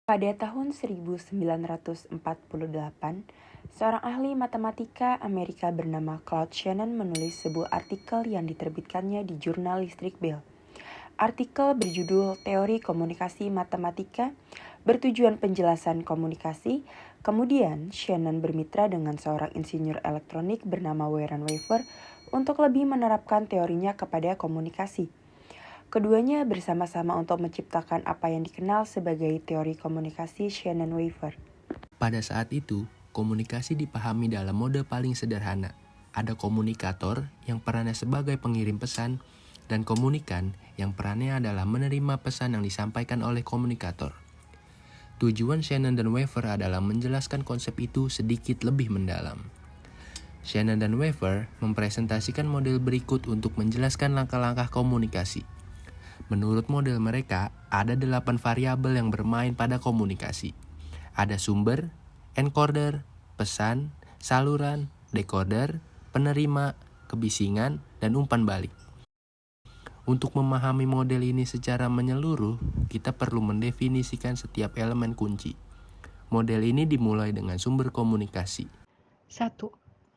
Pada tahun 1948, seorang ahli matematika Amerika bernama Claude Shannon menulis sebuah artikel yang diterbitkannya di jurnal Listrik Bell. Artikel berjudul Teori Komunikasi Matematika bertujuan penjelasan komunikasi. Kemudian, Shannon bermitra dengan seorang insinyur elektronik bernama Warren Weaver untuk lebih menerapkan teorinya kepada komunikasi. Keduanya bersama-sama untuk menciptakan apa yang dikenal sebagai teori komunikasi Shannon-Weaver. Pada saat itu, komunikasi dipahami dalam mode paling sederhana. Ada komunikator yang perannya sebagai pengirim pesan, dan komunikan yang perannya adalah menerima pesan yang disampaikan oleh komunikator. Tujuan Shannon dan Weaver adalah menjelaskan konsep itu sedikit lebih mendalam. Shannon dan Weaver mempresentasikan model berikut untuk menjelaskan langkah-langkah komunikasi. Menurut model mereka, ada 8 variabel yang bermain pada komunikasi. Ada sumber, encoder, pesan, saluran, decoder, penerima, kebisingan, dan umpan balik. Untuk memahami model ini secara menyeluruh, kita perlu mendefinisikan setiap elemen kunci. Model ini dimulai dengan sumber komunikasi. 1.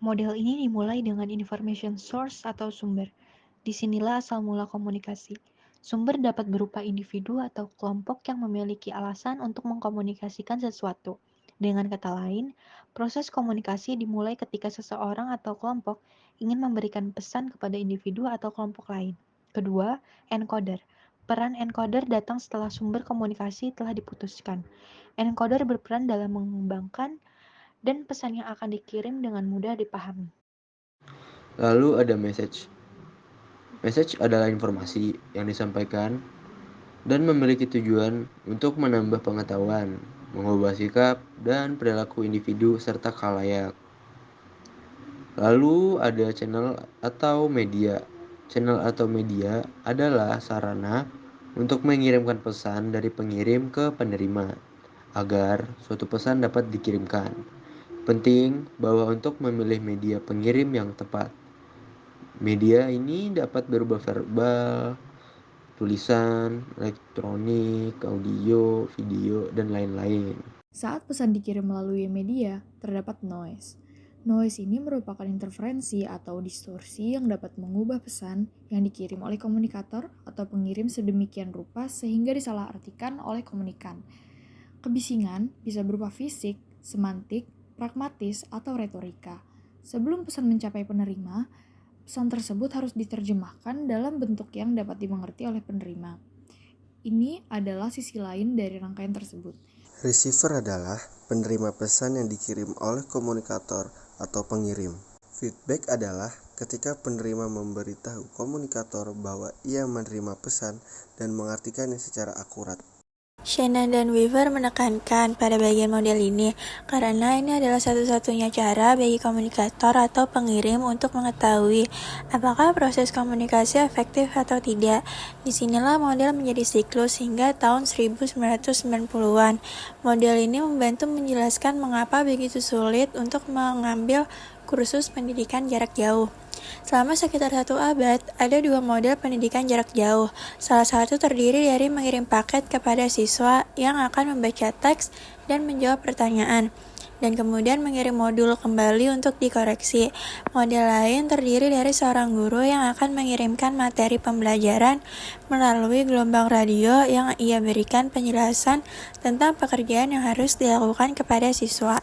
Model ini dimulai dengan information source atau sumber. Disinilah asal mula komunikasi. Sumber dapat berupa individu atau kelompok yang memiliki alasan untuk mengkomunikasikan sesuatu. Dengan kata lain, proses komunikasi dimulai ketika seseorang atau kelompok ingin memberikan pesan kepada individu atau kelompok lain. Kedua, encoder. Peran encoder datang setelah sumber komunikasi telah diputuskan. Encoder berperan dalam mengembangkan dan pesan yang akan dikirim dengan mudah dipahami. Lalu ada message. Message adalah informasi yang disampaikan dan memiliki tujuan untuk menambah pengetahuan, mengubah sikap dan perilaku individu serta khalayak. Lalu ada channel atau media. Channel atau media adalah sarana untuk mengirimkan pesan dari pengirim ke penerima agar suatu pesan dapat dikirimkan. Penting bahwa untuk memilih media pengirim yang tepat. Media ini dapat berupa verbal, tulisan, elektronik, audio, video, dan lain-lain. Saat pesan dikirim melalui media, terdapat noise. Noise ini merupakan interferensi atau distorsi yang dapat mengubah pesan yang dikirim oleh komunikator atau pengirim sedemikian rupa sehingga disalahartikan oleh komunikan. Kebisingan bisa berupa fisik, semantik, pragmatis, atau retorika. Sebelum pesan mencapai penerima, pesan tersebut harus diterjemahkan dalam bentuk yang dapat dimengerti oleh penerima. Ini adalah sisi lain dari rangkaian tersebut. Receiver adalah penerima pesan yang dikirim oleh komunikator atau pengirim. Feedback adalah ketika penerima memberitahu komunikator bahwa ia menerima pesan dan mengartikannya secara akurat. Shannon dan Weaver menekankan pada bagian model ini karena ini adalah satu-satunya cara bagi komunikator atau pengirim untuk mengetahui apakah proses komunikasi efektif atau tidak. Disinilah model menjadi siklus hingga tahun 1990-an. Model ini membantu menjelaskan mengapa begitu sulit untuk mengambil kursus pendidikan jarak jauh. Selama sekitar 1 abad, ada 2 model pendidikan jarak jauh. Salah satu terdiri dari mengirim paket kepada siswa yang akan membaca teks dan menjawab pertanyaan, dan kemudian mengirim modul kembali untuk dikoreksi. Model lain terdiri dari seorang guru yang akan mengirimkan materi pembelajaran melalui gelombang radio yang ia berikan penjelasan tentang pekerjaan yang harus dilakukan kepada siswa.